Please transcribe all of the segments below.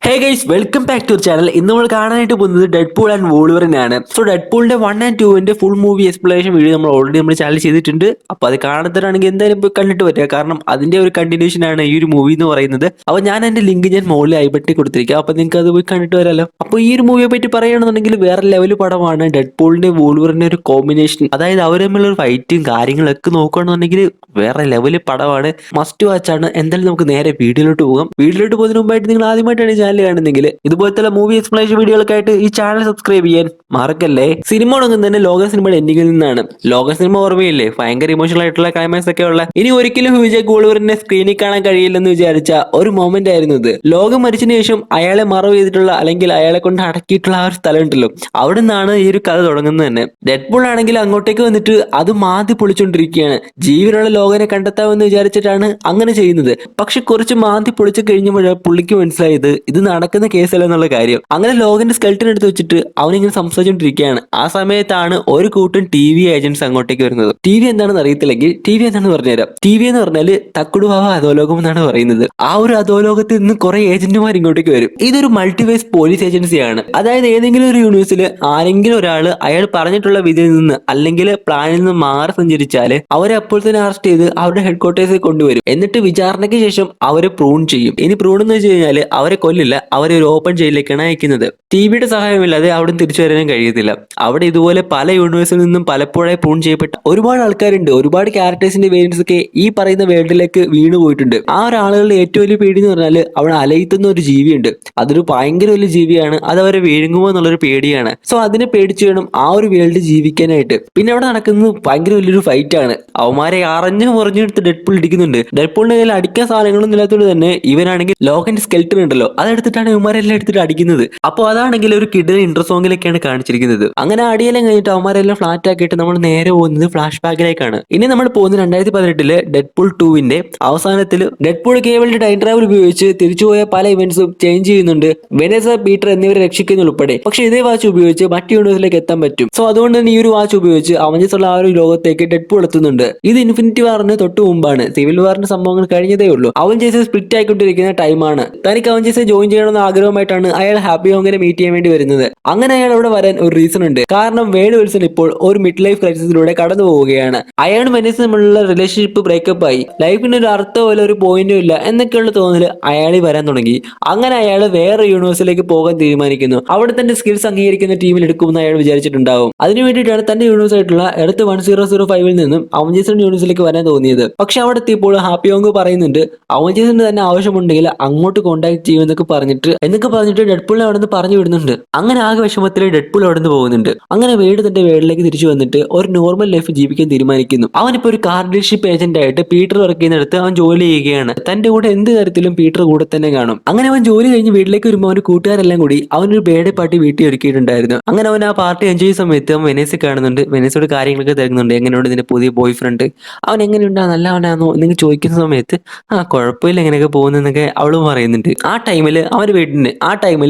Hey guys, welcome back to channel. ഇന്ന് നമ്മൾ കാണാനായിട്ട് പോകുന്നത് ഡെഡ്പൂൾ ആൻഡ് വോൾവറിൻ ആണ്. സോ ഡെഡ്പൂളിന്റെ 1 and 2 full movie explanation video നമ്മൾ ഓൾറെഡി നമ്മുടെ ചാനൽ ചെയ്തിട്ടുണ്ട്. അപ്പോൾ അത് കാണാത്തവരാണെങ്കിൽ എന്തായാലും പോയി കണ്ടിട്ട് വരിക. കാരണം അതിന്റെ ഒരു കണ്ടിന്യൂഷൻ ആണ് ഈ ഒരു മൂവി എന്ന് പറയുന്നത്. അപ്പോൾ ഞാൻ അതിന്റെ ലിങ്ക് ഞാൻ മുകളിൽ ഐ ബട്ടണിൽ കൊടുത്തിരിക്കാം. അപ്പോൾ നിങ്ങൾക്ക് അത് പോയി കണ്ടിട്ട് വരാമല്ലോ. അപ്പോൾ ഈ ഒരു മൂവിയെ പറ്റി പറയുകയാണെന്നുണ്ടെങ്കിൽ വേറെ ലെവൽ പടമാണ്. ഡെഡ്പൂളിന്റെ വോൾവറിന്റെ ഒരു കോമ്പിനേഷൻ, അതായത് അവർ തമ്മിലുള്ള ഒരു ഫൈറ്റും കാര്യങ്ങളൊക്കെ നോക്കുകയാണെന്നുണ്ടെങ്കിൽ വേറെ ലെവൽ പടമാണ്. മസ്റ്റ് വാച്ച് ആണ്. എന്തായാലും നമുക്ക് നേരെ വീഡിയോയിലോട്ട് പോകാം. വീഡിയോയിലോട്ട് പോകുന്നതിന് മുമ്പായിട്ട് നിങ്ങൾ ആദ്യമായിട്ടാണ് ചാനൽ കാണുന്നെങ്കിൽ ഇതുപോലത്തെ മൂവി എക്സ്പ്ലനേഷൻ വീഡിയോകൾക്കായിട്ട് ഈ ചാനൽ സബ്സ്ക്രൈബ് ചെയ്യാൻ മറക്കല്ലേ. സിനിമ തുടങ്ങുന്നത് തന്നെ ലോക സിനിമയുടെ എൻഡിങ്ങിൽ നിന്നാണ്. ലോക സിനിമ ഓർമ്മയില്ലേ, ഭയങ്കര ഇമോഷണൽ ആയിട്ടുള്ള ക്ലൈമാക്സ് ഒക്കെ ഉള്ള, ഇനി ഒരിക്കലും ഹ്യൂജ് വോൾവറിനെ സ്ക്രീനിൽ കാണാൻ കഴിയില്ലെന്ന് വിചാരിച്ച ഒരു മൊമെന്റ് ആയിരുന്നു ഇത്. ലോകം മരിച്ചതിന് ശേഷം അയാളെ മറവ് ചെയ്തിട്ടുള്ള, അല്ലെങ്കിൽ അയാളെ കൊണ്ട് അടക്കിയിട്ടുള്ള ആ ഒരു സ്ഥലം ഉണ്ടല്ലോ, അവിടെ നിന്നാണ് ഈ ഒരു കഥ തുടങ്ങുന്നത് തന്നെ. ഡെഡ്പൂൾ ആണെങ്കിൽ അങ്ങോട്ടേക്ക് വന്നിട്ട് അത് മാതി പൊളിച്ചോണ്ടിരിക്കുകയാണ്. ജീവനുള്ള ലോകനെ കണ്ടെത്താമെന്ന് വിചാരിച്ചിട്ടാണ് അങ്ങനെ ചെയ്യുന്നത്. പക്ഷെ കുറച്ച് മാന്തി പൊളിച്ചു കഴിഞ്ഞപ്പോഴാണ് പുള്ളിക്ക് മനസ്സിലായത് ഇത് നടക്കുന്ന കേസല്ല എന്നുള്ള കാര്യം. അങ്ങനെ ലോകന്റെ സ്കെൽട്ടൻ എടുത്ത് വെച്ചിട്ട് അവനിങ്ങനെ സംസാരിച്ചോണ്ടിരിക്കുകയാണ്. ആ സമയത്താണ് ഒരു കൂട്ടം TV ഏജന്റ്സ് അങ്ങോട്ടേക്ക് വരുന്നത്. TV എന്താണെന്ന് അറിയത്തില്ലെങ്കിൽ TV എന്താണെന്ന് പറഞ്ഞുതരാം. TV എന്ന് പറഞ്ഞാല് തക്കുടുവാവ അധോലോകം എന്നാണ് പറയുന്നത്. ആ ഒരു അധോലോകത്തിൽ നിന്ന് കുറെ ഏജന്റുമാർ ഇങ്ങോട്ടേക്ക് വരും. ഇതൊരു മൾട്ടിവേഴ്സ് പോലീസ് ഏജൻസിയാണ്. അതായത് ഏതെങ്കിലും ഒരു യൂണിവേഴ്സിൽ ആരെങ്കിലും ഒരാൾ അയാൾ പറഞ്ഞിട്ടുള്ള വിധിയിൽ നിന്ന് അല്ലെങ്കിൽ പ്ലാനിൽ നിന്ന് മാറി സഞ്ചരിച്ചാല് അവരെ അപ്പോൾ തന്നെ അറസ്റ്റ് ചെയ്ത് അവരുടെ ഹെഡ് ക്വാർട്ടേഴ്സിൽ കൊണ്ടുവരും. എന്നിട്ട് വിചാരണയ്ക്ക് ശേഷം അവരെ പ്രൂൺ ചെയ്യും. ഇനി പ്രൂൺ എന്ന് വെച്ച് കഴിഞ്ഞാൽ അവരെ കൊല്ലില്ല, അവരെ ഒരു ഓപ്പൺ ജയിലിലേക്കാണ് അയക്കുന്നത്. TVയുടെ സഹായമില്ലാതെ അവിടെ തിരിച്ചു വരാനും കഴിയത്തില്ല. അവിടെ ഇതുപോലെ പല യൂണിവേഴ്സിൽ നിന്നും പലപ്പോഴായി പ്രൂൺ ചെയ്യപ്പെട്ട ഒരുപാട് ആൾക്കാരുണ്ട്. ഒരുപാട് ക്യാരക്ടേഴ്സിന്റെ വേരിയൻസ് ഒക്കെ ഈ പറയുന്ന വേൾഡിലേക്ക് വീണു പോയിട്ടുണ്ട്. ആ ഒരു ആളുകളുടെ ഏറ്റവും വലിയ പേടി എന്ന് പറഞ്ഞാൽ അവിടെ അലയിത്തുന്ന ഒരു ജീവിയുണ്ട്. അതൊരു ഭയങ്കര വലിയ ജീവിയാണ്. അത് അവരെ വിഴുങ്ങുമോ എന്നുള്ളൊരു പേടിയാണ്. സോ അതിനെ പേടിച്ചു വേണം ആ ഒരു വേൾഡ് ജീവിക്കാനായിട്ട്. പിന്നെ അവിടെ നടക്കുന്നത് ഭയങ്കര വലിയൊരു ഫൈറ്റ് ആണ്. അവന്മാരെ അറിഞ്ഞു മുറിഞ്ഞെടുത്ത് ഡെഡ്പൂൾ ഇടിക്കുന്നുണ്ട്. ഡെഡ്പൂളിന്റെ കയ്യിൽ അടിക്കാൻ സാധനങ്ങളൊന്നും ഇല്ലാത്തതുകൊണ്ട് തന്നെ ഇവനാണെങ്കിൽ ലോകന്റെ സ്കെൽട്ടൻ ഉണ്ടല്ലോ, അതെടുത്തിട്ടാണ് ഇവന്മാരെല്ലാം എടുത്തിട്ട് അടിക്കുന്നത്. അപ്പോൾ അതാണെങ്കിൽ ഒരു കിഡിലെ ഇന്റർ സോങ്ങിലേക്കാണ് കാണിച്ചിരിക്കുന്നത്. അങ്ങനെ അടിയെല്ലാം കഴിഞ്ഞിട്ട് അവന്മാരെല്ലാം ഫ്ലാറ്റ് ആക്കിയിട്ട് നമ്മൾ നേരെ പോകുന്നത് ഫ്ലാഷ് ബാക്കിലേക്കാണ്. ഇനി നമ്മൾ പോകുന്നത് 2018 ഡെഡ്പൂൾ 2 അവസാനത്തിൽ ഡെഡ്പൂൾ കേബിളിന്റെ ടൈം ട്രാവൽ ഉപയോഗിച്ച് തിരിച്ചുപോയ പല ഇവന്റ്സും ചേഞ്ച് ചെയ്യുന്നുണ്ട്. വെനസ, പീറ്റർ എന്നിവരെ രക്ഷിക്കുന്നുൾപ്പെടെ. പക്ഷെ ഇതേ വാച്ച് ഉപയോഗിച്ച് മറ്റു യൂണിവേഴ്സിലേക്ക് എത്താൻ പറ്റും. സോ അതുകൊണ്ട് തന്നെ ഈ ഒരു വാച്ച് ഉപയോഗിച്ച് അവഞ്ചേഴ്സ് ഉള്ള ആ ഒരു ലോകത്തേക്ക് ഡെഡ്പൂൾ എത്തുന്നുണ്ട്. ഇത് ഇൻഫിനിറ്റി വാറിന് തൊട്ട് മുമ്പാണ്. സിവിൽ വാറിന്റെ സംഭവങ്ങൾ കഴിഞ്ഞതേ ഉള്ളൂ. അവഞ്ചേഴ്സ് സ്പ്ലിറ്റ് ആയിക്കൊണ്ടിരിക്കുന്ന ടൈമാണ്. തനിക്ക് അവഞ്ചേഴ്സ് ജോയിൻ ചെയ്യണമെന്ന ആഗ്രഹമായിട്ടാണ് അയാൾ ഹാപ്പി ഹോങ്ങിനെ മീറ്റ് ചെയ്യാൻ വേണ്ടി വരുന്നത്. അങ്ങനെ അയാൾ അവിടെ വരാൻ ഒരു റീസൺ ഉണ്ട്. കാരണം വേഡ് വിൽസൺ ഇപ്പോൾ ഒരു മിഡ് ലൈഫ് ക്രൈസിസിലൂടെ കടന്നു പോവുകയാണ്. അയാളും വെനസും തമ്മിലുള്ള റിലേഷൻഷിപ്പ് ബ്രേക്കപ്പ് ആയി. ലൈഫിന് ഒരു അർത്ഥമോ ഇല്ല, ഒരു പോയിന്റും ഇല്ല എന്നൊക്കെയുള്ള തോന്നല് അയാളിൽ വരാൻ തുടങ്ങി. അങ്ങനെ അയാൾ വേറെ യൂണിവേഴ്സിലേക്ക് പോകാൻ തീരുമാനിക്കുന്നു. അവിടെ തന്റെ സ്കിൽസ് അംഗീകരിക്കുന്ന ടീമിൽ എടുക്കുമെന്ന് അയാൾ വിചാരിച്ചിട്ടുണ്ടാവും. അതിനു വേണ്ടിയിട്ടാണ് തന്റെ യൂണിവേഴ്സ് ആയിട്ടുള്ള എർത്ത് 1005 നിന്നും അവഞ്ചേഴ്സ് യൂണിവേഴ്സിലേക്ക് വരാൻ തോന്നിയത്. പക്ഷെ അവിടെ എത്തിയപ്പോൾ ഹാപ്പി ഹോങ് പറയുന്നുണ്ട് അവഞ്ചേഴ്സിന് തന്നെ ആവശ്യമുണ്ടെങ്കിൽ അങ്ങോട്ട് കോൺടാക്ട് ചെയ്യുമെന്നൊക്കെ പറഞ്ഞിട്ട് ഡെഡ്പൂളിനെ അവിടെ നിന്ന് പറഞ്ഞു വിടുന്നുണ്ട്. അങ്ങനെ ആകെ വിഷമത്തിൽ ഡെഡ്പൂൾ അവിടെ നിന്ന് പോകുന്നുണ്ട്. അങ്ങനെ വേഡ് തന്റെ വേഡിലേക്ക് തിരിച്ചു വന്നിട്ട് ഒരു നോർമൽ ലൈഫ് ജീവിക്കാൻ തീരുമാനിക്കുന്നു. അവനിപ്പോ ഒരു കാർ ഡീലർഷിപ്പ് ഏജന്റ് ആയിട്ട് പീറ്റർ വർക്ക് ചെയ്യുന്നിടത്ത് അവൻ ജോലി ചെയ്യുകയാണ്. തന്റെ കൂടെ എന്ത് കാര്യത്തിലും പീറ്റർ കൂടെ തന്നെ കാണും. അങ്ങനെ അവൻ ജോലി കഴിഞ്ഞ് വീട്ടിലേക്ക് വരുമ്പോൾ അവന്റെ കൂട്ടുകാരെല്ലാം കൂടി അവനൊരു ബേഡേ പാർട്ടി വീട്ടിൽ ഒരുക്കിയിട്ടുണ്ടായിരുന്നു. അങ്ങനെ അവൻ ആ പാർട്ടി എൻജോയ് ചെയ്യുന്ന സമയത്ത് അവൻ വെനേസിൽ കാണുന്നുണ്ട്. വെനേസോട് കാര്യങ്ങളൊക്കെ തരുന്നുണ്ട്. എങ്ങനെയുണ്ട് ഇതിന്റെ പുതിയ ബോയ് ഫ്രണ്ട്, അവൻ എങ്ങനെയുണ്ടാ, നല്ലവനാണോ എന്നൊക്കെ ചോദിക്കുന്ന സമയത്ത് കുഴപ്പമില്ല എങ്ങനെയൊക്കെ പോകുന്നതെന്നൊക്കെ അവളും പറയുന്നുണ്ട്. ആ ടൈമിൽ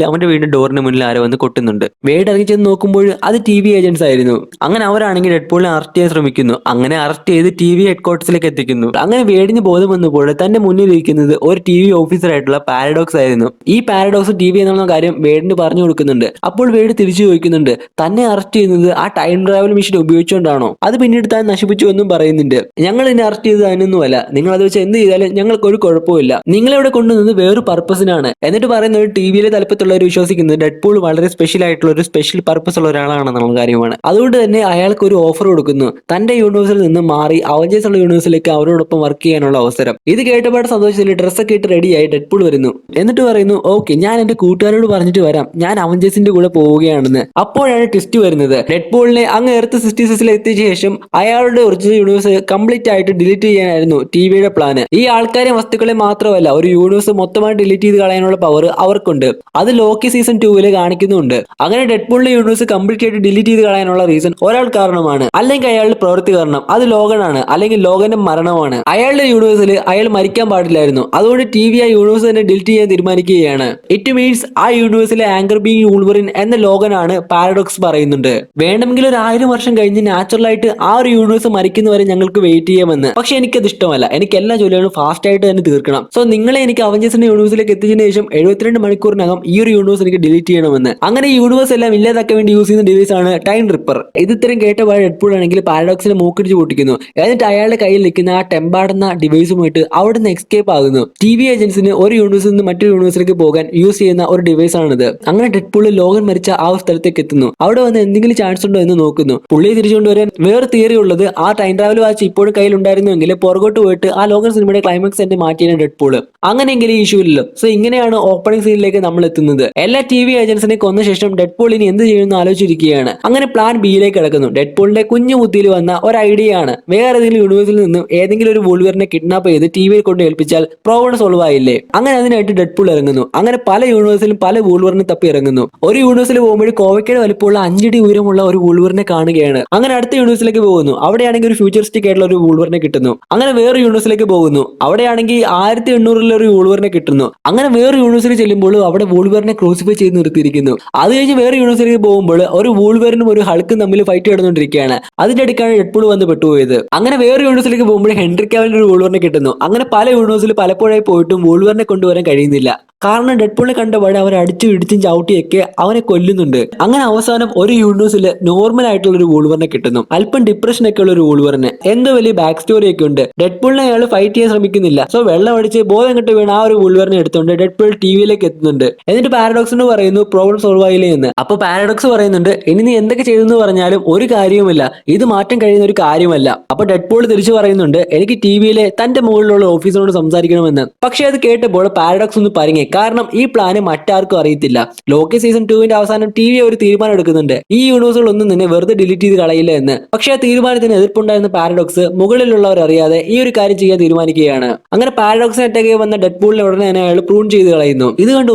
അവന്റെ വീടിന്റെ ഡോറിന് മുന്നിൽ ആരോ വന്ന് കൊട്ടുന്നുണ്ട്. വേഡ് ഇറങ്ങി ചെന്ന് നോക്കുമ്പോൾ അത് TV ഏജന്റ്സ് ആയിരുന്നു. അങ്ങനെ അവരാണെങ്കിൽ ഡെഡ്പൂളിനെ അറസ്റ്റ് ചെയ്യാൻ ശ്രമിക്കുന്നു. അങ്ങനെ അറസ്റ്റ് ചെയ്ത് TV ഹെഡ് ക്വാർട്ടേഴ്സിലേക്ക് എത്തിക്കുന്നു. അങ്ങനെ വേഡിന് ബോധം വന്നപ്പോൾ തന്റെ മുന്നിൽ ഇരിക്കുന്നത് ഒരു TV ഓഫീസർ ആയിട്ടുള്ള പാരഡോക്സ് ആയിരുന്നു. ഈ പാരഡോക്സ് TV എന്നുള്ള കാര്യം വേഡിന് പറഞ്ഞു കൊടുക്കുന്നുണ്ട്. അപ്പോൾ വേഡ് തിരിച്ചു ചോദിക്കുന്നുണ്ട് തന്നെ അറസ്റ്റ് ചെയ്യുന്നത് ആ ടൈം ട്രാവൽ മെഷീൻ ഉപയോഗിച്ചുകൊണ്ടാണോ, അത് പിന്നീട് താൻ നശിപ്പിച്ചു എന്നും പറയുന്നുണ്ട്. ഞങ്ങൾ എന്നെ അറസ്റ്റ് ചെയ്തത് അതിനൊന്നുമല്ല, നിങ്ങൾ അത് വെച്ച് എന്ത് ചെയ്താലും ഞങ്ങൾക്ക് ഒരു കുഴപ്പമില്ല, നിങ്ങളെവിടെ കൊണ്ടുവന്നത് വേറൊരു പർപ്പസിനാണ് എന്നിട്ട് പറയുന്ന ഒരു TVയിലെ തലപ്പത്തുള്ളവർ വിശ്വസിക്കുന്നത് ഡെഡ്പൂൾ വളരെ സ്പെഷ്യൽ ആയിട്ടുള്ള ഒരു സ്പെഷ്യൽ പർപ്പസ് ഉള്ള ഒരാളാണെന്നുള്ള കാര്യമാണ്. അതുകൊണ്ട് തന്നെ അയാൾക്ക് ഒരു ഓഫർ കൊടുക്കുന്നു, തന്റെ യൂണിവേഴ്സിൽ നിന്ന് മാറി അവഞ്ചേഴ്സ് ഉള്ള യൂണിവേഴ്സിലേക്ക് അവരോടൊപ്പം വർക്ക് ചെയ്യാനുള്ള അവസരം. ഇത് കേട്ടപാട് സന്തോഷത്തിൽ ഡ്രസ്സൊക്കെ ഇട്ട് റെഡിയായി ഡെഡ്പൂൾ വരുന്നു. എന്നിട്ട് പറയുന്നു ഓക്കെ, ഞാൻ എന്റെ കൂട്ടുകാരോട് പറഞ്ഞിട്ട് വരാം, ഞാൻ അവഞ്ചേഴ്സിന്റെ കൂടെ പോവുകയാണെന്ന്. അപ്പോഴാണ് ട്വിസ്റ്റ് വരുന്നത്. ഡെഡ്പൂളിനെ അങ്ങ് എർത്ത് 66 എത്തിയ ശേഷം അയാളുടെ ഒറിജിനൽ യൂണിവേഴ്സ് കംപ്ലീറ്റ് ആയിട്ട് ഡിലീറ്റ് ചെയ്യാനായിരുന്നു TVയുടെ പ്ലാന്. ഈ ആൾക്കാരെ വസ്തുക്കളെ മാത്രമല്ല ഒരു യൂണിവേഴ്സ് മൊത്തമായി ഡിലീറ്റ് ചെയ്ത് കളയാനുള്ള പവർ അവർക്കുണ്ട്. അത് ലോക്കി സീസൺ 2 കാണിക്കുന്നുണ്ട്. അങ്ങനെ ഡെഡ്പൂളിന്റെ യൂണിവേഴ്സ് കംപ്ലീറ്റ് ആയിട്ട് ഡിലീറ്റ് ചെയ്ത് കളയാനുള്ള റീസൺ ഒരാൾ കാരണമാണ്, അല്ലെങ്കിൽ അയാളുടെ പ്രവൃത്തി കാരണം. അത് ലോഗനാണ്, അല്ലെങ്കിൽ ലോഗന്റെ മരണമാണ്. അയാളുടെ യൂണിവേഴ്സിൽ അയാൾ മരിക്കാൻ പാടില്ലായിരുന്നു. അതുകൊണ്ട് TV ആ യൂണിവേഴ്സ് തന്നെ ഡിലീറ്റ് ചെയ്യാൻ തീരുമാനിക്കുകയാണ്. ഇറ്റ് മീൻസ് ആ യൂണിവേഴ്സിലെ ആങ്കർ ബീങ് വൂൾവറിൻ എന്ന ലോഗനാണ് പാരഡോക്സ് പറയുന്നുണ്ട്. വേണമെങ്കിൽ ഒരു 1000 വർഷം കഴിഞ്ഞ് നാച്ചുറൽ ആയിട്ട് ആ ഒരു യൂണിവേഴ്സ് മരിക്കുന്നവരെ ഞങ്ങൾക്ക് വെയിറ്റ് ചെയ്യാമെന്ന്. പക്ഷെ എനിക്കത് ഇഷ്ടമല്ല. എനിക്ക് എല്ലാ ജോലികളും ഫാസ്റ്റ് ആയിട്ട് തന്നെ തീർക്കണം. സോ നിങ്ങളെ എനിക്ക് അവഞ്ചേഴ്സിന്റെ യൂണിവേഴ്സിലേക്ക് എത്തിച്ചതിന് ശേഷം 72 മണിക്കൂറിനകം ഈ ഒരു യൂണിവേഴ്സ് എനിക്ക് ഡിലീറ്റ് ചെയ്യണമെന്ന്. അങ്ങനെ ഈ യൂണിവേഴ്സ് എല്ലാം ഇല്ലാതാക്കാൻ വേണ്ടി യൂസ് ചെയ്യുന്ന ഡിവൈസ് ആണ് ടൈം റിപ്പർ. ഇത് ഇത്രയും കേട്ടപാട് ഡെഡ്പൂൾ ആണെങ്കിൽ പാരഡോക്സിനെ മൂക്കിടിച്ച് പൊട്ടിക്കുന്നു. എന്നിട്ട് അയാളുടെ കയ്യിൽ നിൽക്കുന്ന ആ ടെമ്പാടുന്ന ഡിവൈസുമായിട്ട് അവിടുന്ന് എസ്കേപ്പ് ആകുന്നു. TV ഏജൻസിന് ഒരു യൂണിവേഴ്സിൽ നിന്ന് മറ്റൊരു യൂണിവേഴ്സിലേക്ക് പോകാൻ യൂസ് ചെയ്യുന്ന ഒരു ഡിവൈസ് ആണിത്. അങ്ങനെ ഡെഡ്പൂൾ ലോഗൻ മരിച്ച ആ ഒരു സ്ഥലത്തേക്ക് എത്തുന്നു. അവിടെ വന്ന് എന്തെങ്കിലും ചാൻസ് ഉണ്ടോ എന്ന് നോക്കുന്നു. പുള്ളിയെ തിരിച്ചുകൊണ്ടുവരാൻ വേറെ തിയറി ഉള്ളത് ആ ടൈം ട്രാവൽ വാച്ച് ഇപ്പോഴും കയ്യിൽ ഉണ്ടായിരുന്നുവെങ്കിൽ പുറകോട്ട് പോയിട്ട് ആ ലോഗൻ സിനിമയുടെ ക്ലൈമാക്സ് തന്നെ മാറ്റിയാണ് ഡെഡ്പൂൾ. അങ്ങനെയെങ്കിലും ഈ ഇഷ്യൂ ഇല്ലല്ലോ. സോ ഇങ്ങനെയാണ് ഓപ്പണിംഗ് സീനിലേക്ക് നമ്മൾ എത്തുന്നത്. എല്ലാ TV ഏജൻസിനെ കൊന്ന ശേഷം ഡെഡ്പൂൾ ഇനി എന്ത് ചെയ്യുമെന്ന് ആലോചിച്ചിരിക്കുകയാണ്. അങ്ങനെ പ്ലാൻ ബിയിലേക്ക് കിടക്കുന്നു. ഡെഡ്പൂളിന്റെ കുഞ്ഞു ബുദ്ധിയിൽ വന്ന ഒരു ഐഡിയ ആണ്, വേറെ ഏതെങ്കിലും യൂണിവേഴ്സിൽ നിന്നും ഏതെങ്കിലും ഒരു വൂൾവറിനെ കിഡ്നാപ്പ് ചെയ്ത് ടിവിയിൽ കൊണ്ട് ഏൽപ്പിച്ചാൽ പ്രോബ്ലം സോൾവ് ആയില്ലേ. അങ്ങനെ അതിനായിട്ട് ഡെഡ്പൂൾ ഇറങ്ങുന്നു. അങ്ങനെ പല യൂണിവേഴ്സിലും പല വൂൾവറിനെ തപ്പി ഇറങ്ങുന്നു. ഒരു യൂണിവേഴ്സിൽ പോകുമ്പോൾ കോവയ്ക്കയുടെ വലിപ്പമുള്ള 5 അടി ഉയരമുള്ള ഒരു വൂൾവറിനെ കാണുകയാണ്. അങ്ങനെ അടുത്ത യൂണിവേഴ്സിലേക്ക് പോകുന്നു. അവിടെയാണെങ്കിൽ ഒരു ഫ്യൂച്ചറിസ്റ്റിക് ആയിട്ടുള്ള ഒരു വൂൾവറിനെ കിട്ടുന്നു. അങ്ങനെ വേറെ യൂണിവേഴ്സിലേക്ക് പോകുന്നു. അവിടെയാണെങ്കിൽ 1800 ഒരു വൂൾവറിനെ കിട്ടുന്നു. അങ്ങനെ വേറെ യൂണിവേഴ്സിൽ ചെല്ലുമ്പോൾ അവിടെ വൂൾവറിനെ ക്രൂസിഫൈ ചെയ്ത് നിർത്തിയിരിക്കുന്നു. അത് കഴിഞ്ഞ് വേറെ യൂണിവേഴ്സിലേക്ക് പോകുമ്പോൾ ഒരു വൂൾവറിനും ഒരു ഹൾക്കും തമ്മിൽ ഫൈറ്റ് നടന്നുകൊണ്ടിരിക്കുകയാണ്. അതിന്റെ ഇടയ്ക്കാണ് ഡെഡ്പൂൾ വന്ന് പെട്ടുപോയത്. അങ്ങനെ വേറെ യൂണിവേഴ്സിലേക്ക് പോകുമ്പോൾ ഹെൻറി കാവിലിന്റെ ഒരു വൂൾവറിനെ കിട്ടുന്നു. അങ്ങനെ പല യൂണിവേഴ്സിൽ പലപ്പോഴായി പോയിട്ടും വൂൾവറിനെ കൊണ്ടുവരാൻ കഴിയുന്നില്ല. കാരണം ഡെഡ്പൂളിനെ കണ്ടപാടെ അവർ അടിച്ചും ഇടിച്ചും ചവിട്ടിയൊക്കെ അവനെ കൊല്ലുന്നുണ്ട്. അങ്ങനെ അവസാനം ഒരു യൂണിവേഴ്സിൽ നോർമൽ ആയിട്ടുള്ള ഒരു വൂൾവറിനെ കിട്ടുന്നു. അല്പം ഡിപ്രഷൻ ഒക്കെ ഉള്ള ഒരു വൂൾവറിന്. എന്തോ വലിയ ബാക്ക് സ്റ്റോറി ഒക്കെ ഉണ്ട്. ഡെഡ്പൂളിനെ അയാൾ ഫൈറ്റ് ചെയ്യാൻ ശ്രമിക്കുന്നില്ല. സോ വെള്ളം അടിച്ച് ബോധം കെട്ട് വീണ് ആ ഒരു വൂൾവറിനെ എടുത്തുകൊണ്ട് ഡെഡ്പൂൾ ടിവിയിലേക്ക് എത്തുന്നുണ്ട്. എന്നിട്ട് പാരഡോക്സിന് പറയുന്നു പ്രോബ്ലം സോൾവ് ആയില്ലേ എന്ന്. അപ്പൊ പാരഡോക്സ് പറയുന്നുണ്ട്, ഇനി നീ എന്തൊക്കെ ചെയ്തെന്ന് പറഞ്ഞാലും ഒരു കാര്യവുമില്ല, ഇത് മാറ്റം കഴിയുന്ന ഒരു കാര്യമല്ല. അപ്പൊ ഡെഡ്പൂൾ തിരിച്ചു പറയുന്നുണ്ട്, എനിക്ക് ടിവിയിലെ തന്റെ മുകളിലുള്ള ഓഫീസറോട് സംസാരിക്കണമെന്ന്. പക്ഷെ അത് കേട്ടപ്പോൾ പാരഡോക്സ് ഒന്ന് പരങ്ങി. കാരണം ഈ പ്ലാന് മറ്റാർക്കും അറിയത്തില്ല. ലോക്കി സീസൺ 2 അവസാനം TV ഒരു തീരുമാനം എടുക്കുന്നുണ്ട്, ഈ യൂണിവേഴ്സുകളൊന്നും തന്നെ വെറുതെ ഡിലീറ്റ് ചെയ്ത് കളയില്ല എന്ന്. പക്ഷെ ആ തീരുമാനത്തിന് എതിർപ്പുണ്ടായിരുന്ന പാരഡോക്സ് മുകളിലുള്ളവർ അറിയാതെ ഈ ഒരു കാര്യം ചെയ്യാൻ തീരുമാനിക്കുകയാണ്. അങ്ങനെ പാരഡോക്സിനെ അറ്റാക്ക് വന്ന ഡെഡ്പൂളിനെ ഉടനെ തന്നെ അയാൾ പ്രൂൺ ചെയ്ത് കളയുന്നു. ഇത് കണ്ട്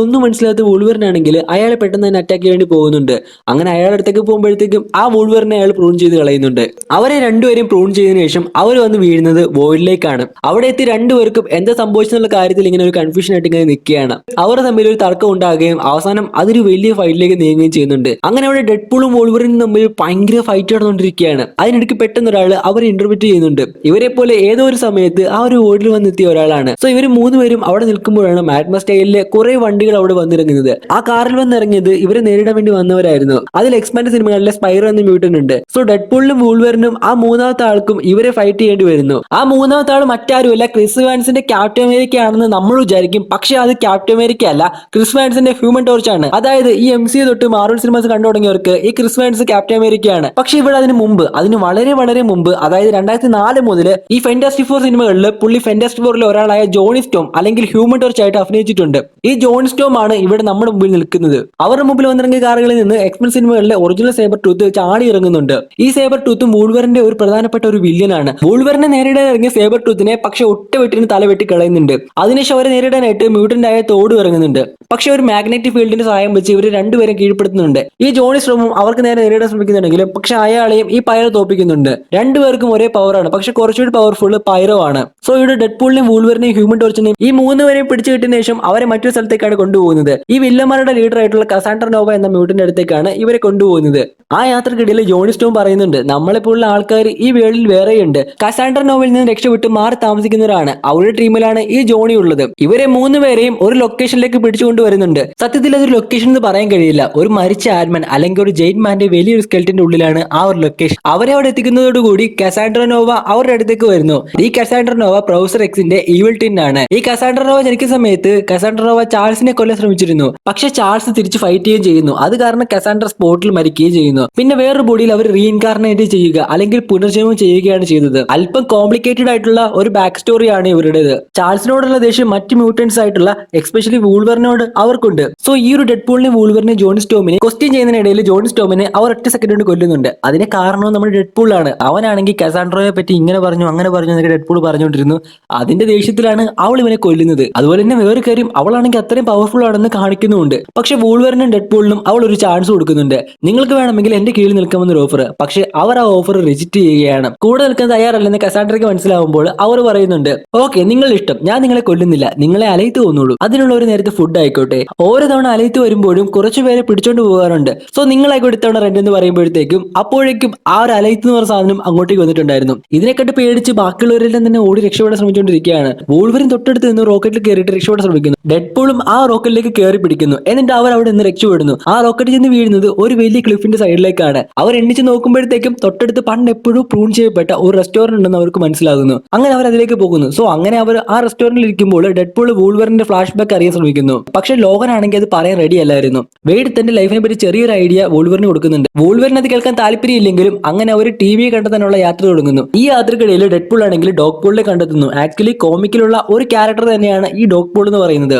ഒന്നും മനസ്സിലാത്ത വൂൾവറിനാണെങ്കിൽ അയാളെ പെട്ടെന്ന് തന്നെ അറ്റാക്ക് ചെയ്യാൻ വേണ്ടി പോകുന്നുണ്ട്. അങ്ങനെ അയാളുടെ അടുത്തേക്ക് പോകുമ്പോഴത്തേക്കും ആ വൂൾവറിനെ അയാൾ പ്രൂൺ ചെയ്ത് കളയുന്നുണ്ട്. അവരെ രണ്ടുപേരും പ്രൂൺ ചെയ്തതിനു ശേഷം അവർ വന്ന് വീഴുന്നത് വോയിഡിലേക്കാണ്. അവിടെ എത്തി രണ്ടുപേർക്കും എന്താ സംഭവിച്ചെന്നുള്ള കാര്യത്തിൽ ഇങ്ങനെ ഒരു കൺഫ്യൂഷൻ ആയിട്ട് ഇങ്ങനെ നിൽക്കുകയാണ്. അവർ തമ്മിൽ ഒരു തർക്കം ഉണ്ടാകുകയും അവസാനം അതൊരു വലിയ ഫൈറ്റിലേക്ക് നീങ്ങുകയും ചെയ്യുന്നുണ്ട്. അങ്ങനെ അവിടെ ഡെഡ്പൂളും വോൾവറിനും തമ്മിൽ ഭയങ്കര ഫൈറ്റ് നടന്നുകൊണ്ടിരിക്കുകയാണ്. അതിനിടയ്ക്ക് പെട്ടെന്ന് ഒരാൾ അവരെ ഇന്റർവ്യൂ ചെയ്യുന്നുണ്ട്. ഇവരെ പോലെ ഏതോ ഒരു സമയത്ത് ആ ഒരു വോർഡിൽ വന്നെത്തിയ ഒരാളാണ്. സോ ഇവർ മൂന്നുപേരും അവിടെ നിൽക്കുമ്പോഴാണ് മാഗ്മ സ്റ്റൈലിലെ കുറെ വണ്ടികൾ അവിടെ വന്നിറങ്ങുന്നത്. ആ കാറിൽ വന്നിറങ്ങിയത് ഇവരെ നേരിടാൻ വേണ്ടി വന്നവരായിരുന്നു. അതിൽ എക്സ്പാൻഡ് സിനിമകളിലെ സ്പൈറോ എന്ന മ്യൂട്ടന്റ് ഉണ്ട്. സോ ഡെഡ്പൂളിനും വൂൾവറിനും ആ മൂന്നാമത്തെ ആൾക്കും ഇവരെ ഫൈറ്റ് ചെയ്യേണ്ടി വരുന്നു. ആ മൂന്നാമത്തെ ആൾ മറ്റാരുമല്ല, ക്രിസ് വാൻസിന്റെ ക്യാപ്റ്റൻ അമേരിക്ക ആണെന്ന് നമ്മൾ വിചാരിക്കും. പക്ഷെ അത് ക്യാപ്റ്റൻ അമേരിക്ക അല്ല, ക്രിസ് വാൻസിന്റെ ഹ്യൂമൻ ടോർച്ച് ആണ്. അതായത് ഈ MCU തൊട്ട് മാർവൽ സിനിമാസ് കണ്ടു തുടങ്ങിയവർക്ക് ഈ ക്രിസ് വാൻസ് ക്യാപ്റ്റൻ അമേരിക്കയാണ്. പക്ഷെ ഇവിടെ അതിന് വളരെ മുമ്പ്, അതായത് 2004 മുതൽ ഈ ഫാന്റാസ്റ്റിക് ഫോർ സിനിമകളിൽ പുള്ളി ഫാന്റാസ്റ്റിക് ഫോറിലെ ഒരാളായ ജോണി സ്റ്റോം അല്ലെങ്കിൽ ഹ്യൂമൻ ടോർച്ച് ആയിട്ട് അഭിനയിച്ചിട്ടുണ്ട്. ഈ ജോണി സ്റ്റോം ആണ് ഇവിടെ നമ്മുടെ മുമ്പിൽ നിൽക്കുന്നത്. അവരുടെ മുമ്പിൽ വന്നിറങ്ങിയ കാറുകളിൽ നിന്ന് എക്സ്മെൻ സിനിമകളിലെ ഒറിജിനൽ സേബർ ടൂത്ത് ചാടി ഇറങ്ങുന്നുണ്ട്. ഈ സേബർ ടൂത്ത് വൂൾവറിന്റെ ഒരു പ്രധാനപ്പെട്ട ഒരു വില്ലനാണ്. വൂൾവറിനെ നേരിടാൻ ഇറങ്ങിയ സേബർ ടൂത്തിനെ പക്ഷെ ഒറ്റ വെട്ടിന് തല വെട്ടി കളയുന്നുണ്ട്. അതിനുശേഷം അവരെ നേരിടാനായിട്ട് മ്യൂട്ടന്റ് ആയ തോട് ഇറങ്ങുന്നുണ്ട്. പക്ഷെ ഒരു മാഗ്നറ്റിക് ഫീൽഡിന്റെ സഹായം വെച്ച് ഇവർ രണ്ടുപേരും കീഴ്പ്പെടുത്തുന്നുണ്ട്. ഈ ജോണി സ്റ്റോമും അവർക്ക് നേരെ നേരിടാൻ ശ്രമിക്കുന്നുണ്ടെങ്കിലും പക്ഷെ അയാളെയും ഈ പൈറോ തോപ്പിക്കുന്നുണ്ട്. രണ്ടുപേർക്കും ഒരേ പവറാണ്, പക്ഷെ കുറച്ചുകൂടി പവർഫുൾ പൈറോ ആണ്. സോ ഇവിടെ ഡെഡ്പൂളിനെയും വൂൾവറിനെയും ഹ്യൂമൻ ടോർച്ചിനെയും ഈ മൂന്നുപേരെയും പിടിച്ചു കിട്ടിയതിനു ശേഷം അവരെ മറ്റൊരു സ്ഥലത്തേക്കാണ് കൊണ്ടുപോകുന്നത്. ഈ വില്ലന്മാരുടെ ലീഡർ ആയിട്ടുള്ള കസാൻഡർ നോവ എന്ന മ്യൂട്ടന്റെ അടുത്തേക്കാണ് ഇവരെ കൊണ്ടുപോകുന്നത്. ആ യാത്രക്കിടയിൽ ജോണി സ്റ്റോം പറയുന്നുണ്ട്, നമ്മളെപ്പോലുള്ള ആൾക്കാർ ഈ വേൾഡിൽ വേറെയുണ്ട്. കസാൻഡർ നോവയിൽ നിന്ന് രക്ഷപ്പെട്ട് മാറി താമസിക്കുന്നവരാണ്. അവരുടെ ടീമിലാണ് ഈ ജോണി ഉള്ളത്. ഇവരെ മൂന്നുപേരെയും ഒരു ലൊക്കേഷനിലേക്ക് പിടിച്ചുകൊണ്ട് വരുന്നുണ്ട്. സത്യത്തിൽ അതൊരു ലൊക്കേഷൻ എന്ന് പറയാൻ കഴിയില്ല. ഒരു മരിച്ച ആഡ്മാൻ അല്ലെങ്കിൽ ഒരു ജെയിൻ മാന്റെ വലിയൊരു സ്കെൽറ്റിന്റെ ഉള്ളിലാണ് ആ ഒരു ലൊക്കേഷൻ. അവരെ അവിടെ എത്തിക്കുന്നതോടുകൂടി കസാൻഡർ നോവ അവരുടെ അടുത്തേക്ക് വരുന്നു. ഈ കസാൻഡർ നോവ പ്രൊഫസർ എക്സിന്റെ ഈവിൾ ടിൻ ആണ്. ഈ കസാൻഡർ നോവ ജനിക്കുന്ന സമയത്ത് കസാൻഡർ നോവ ചാൾസിനെ കൊല്ലാൻ ശ്രമിച്ചിരുന്നു. പക്ഷെ ചാൾസ് തിരിച്ച് ഫൈറ്റ് ചെയ്യുകയും ചെയ്യുന്നു. അത് കാരണം കസാൻഡർ സ്പോട്ടിൽ മരിക്കുകയും ചെയ്യുന്നു. പിന്നെ വേറൊരു ബോഡിയിൽ അവർ റീഇൻകാർണേറ്റ് ചെയ്യുക അല്ലെങ്കിൽ പുനർജന്മം ചെയ്യുകയാണ് ചെയ്തത്. അല്പം കോംപ്ലിക്കേറ്റഡ് ആയിട്ടുള്ള ഒരു ബാക്ക് സ്റ്റോറിയാണ് ഇവരുടേത്. ചാൾസിനോടുള്ള ദേഷ്യം മറ്റ് മ്യൂട്ടൻസ് ആയിട്ടുള്ള എസ്പെഷ്യലി വൂൾവറിനോട് അവർക്കുണ്ട്. സോ ഈ ഒരു ഡെഡ്പൂളിനെ വൂൾവറിനെ ജോണി സ്റ്റോമിനെ ക്വസ്റ്റ്യൻ ചെയ്യുന്നതിനിടയിൽ ജോണി സ്റ്റോമിനെ അവർ ഒറ്റ സെക്കൻഡ് കൊണ്ട് കൊല്ലുന്നുണ്ട്. അതിന് കാരണം നമ്മുടെ ഡെഡ്പൂളാണ്. അവനാണെങ്കിൽ കസാൻഡ്രോയെ പറ്റി ഇങ്ങനെ പറഞ്ഞു അങ്ങനെ പറഞ്ഞു എന്നൊക്കെ ഡെഡ്പൂൾ പറഞ്ഞുകൊണ്ടിരുന്നു. അതിന്റെ ദേഷ്യത്തിലാണ് അവൾ ഇവനെ കൊല്ലുന്നത്. അതുപോലെ തന്നെ വേറെ കാര്യം, അവളാണെങ്കിൽ അത്രയും പവർഫുൾ ആണെന്ന് കാണിക്കുന്നുണ്ട്. പക്ഷെ വൂൾവറിനും ഡെഡ്പൂളിനും അവൾ ഒരു ചാൻസ് കൊടുക്കുന്നുണ്ട്. നിങ്ങൾക്ക് വേണമെങ്കിൽ എന്റെ കീഴിൽ നിൽക്കാമെന്നൊരു ഓഫർ. പക്ഷെ അവർ ആ ഓഫർ റിജക്ട് ചെയ്യുകയാണ്. കൂടെ നിൽക്കാൻ തയ്യാറല്ലെന്ന് കസാൻഡ്രയ്ക്ക് മനസ്സിലാവുമ്പോൾ അവർ പറയുന്നുണ്ട്, ഓക്കെ നിങ്ങൾ ഇഷ്ടം, ഞാൻ നിങ്ങളെ കൊല്ലുന്നില്ല, നിങ്ങളെ അലയത്ത് തോന്നുള്ളൂ. അതിനുള്ള ഒരു നേരത്തെ ഫുഡ് ആയിക്കോട്ടെ. ഓരോ തവണ അലയത്ത് വരുമ്പോഴും കുറച്ചുപേരെ പിടിച്ചോണ്ട് പോകാറുണ്ട്. സോ നിങ്ങളായിക്കോട്ടെ ഇത്തവണ റെന്റ് എന്ന് പറയുമ്പോഴത്തേക്കും അപ്പോഴേക്കും ആ ഒരു അലയത്ത് എന്ന് പറഞ്ഞ സാധനം അങ്ങോട്ടേക്ക് വന്നിട്ടുണ്ടായിരുന്നു. ഇതിനെ കണ്ട് പേടിച്ച് ബാക്കിയുള്ളവരെല്ലാം തന്നെ ഓടി രക്ഷപ്പെടാൻ ശ്രമിച്ചുകൊണ്ടിരിക്കുകയാണ്. വൂൾവറിൻ തൊട്ടടുത്ത് നിന്ന് റോക്കറ്റിൽ കയറിയിട്ട് രക്ഷപ്പെടാൻ ശ്രമിക്കുന്നു. ഡെഡ്പൂൾ ഡെഡ്പൂളും ആ റോക്കറ്റിലേക്ക് കയറി പിടിക്കുന്നു. എന്നിട്ട് അവർ അവിടെ നിന്ന് രക്ഷപ്പെടുന്നു. ആ റോക്കറ്റ് ചെന്ന് വീഴുന്നത് ഒരു വലിയ ക്ലിഫിന്റെ സൈഡിലേക്കാണ്. അവർ എണ്ണിച്ച് നോക്കുമ്പോഴത്തേക്കും തൊട്ടടുത്ത് പണ്ട് എപ്പോഴും പ്രൂൺ ചെയ്യപ്പെട്ട ഒരു റെസ്റ്റോറന്റ് ഉണ്ടെന്ന് അവർക്ക് മനസ്സിലാകുന്നു. അങ്ങനെ അവർ അതിലേക്ക് പോകുന്നു. സോ അങ്ങനെ അവർ ആ റെസ്റ്റോറന്റിൽ ഇരിക്കുമ്പോൾ ഡെഡ്പൂൾ വൂൾവറിന്റെ ഫ്ലാഷ് ബാക്ക് അറിയാൻ ശ്രമിക്കുന്നു. പക്ഷേ ലോഗനാണെങ്കിൽ അത് പറയാൻ റെഡി അല്ലായിരുന്നു. വെയ്ഡ് തന്റെ ലൈഫിനെ പറ്റി ചെറിയൊരു ഐഡിയ വൂൾവറിന് കൊടുക്കുന്നുണ്ട്. വൂൾവറിന് അത് കേൾക്കാൻ താല്പര്യമില്ലെങ്കിലും അങ്ങനെ അവർ ടിവിയെ കണ്ടെത്താനുള്ള യാത്ര തുടങ്ങുന്നു. ഈ യാത്രക്കിടയിൽ ഡെഡ്പൂൾ ആണെങ്കിൽ ഡോഗ് പൂളിനെ കണ്ടെത്തുന്നു. ആക്ച്വലി കോമിക്കിലുള്ള ഒരു ക്യാരക്ടർ തന്നെയാണ് ഈ ഡോഗ് പൂൾ എന്ന് പറയുന്നത്.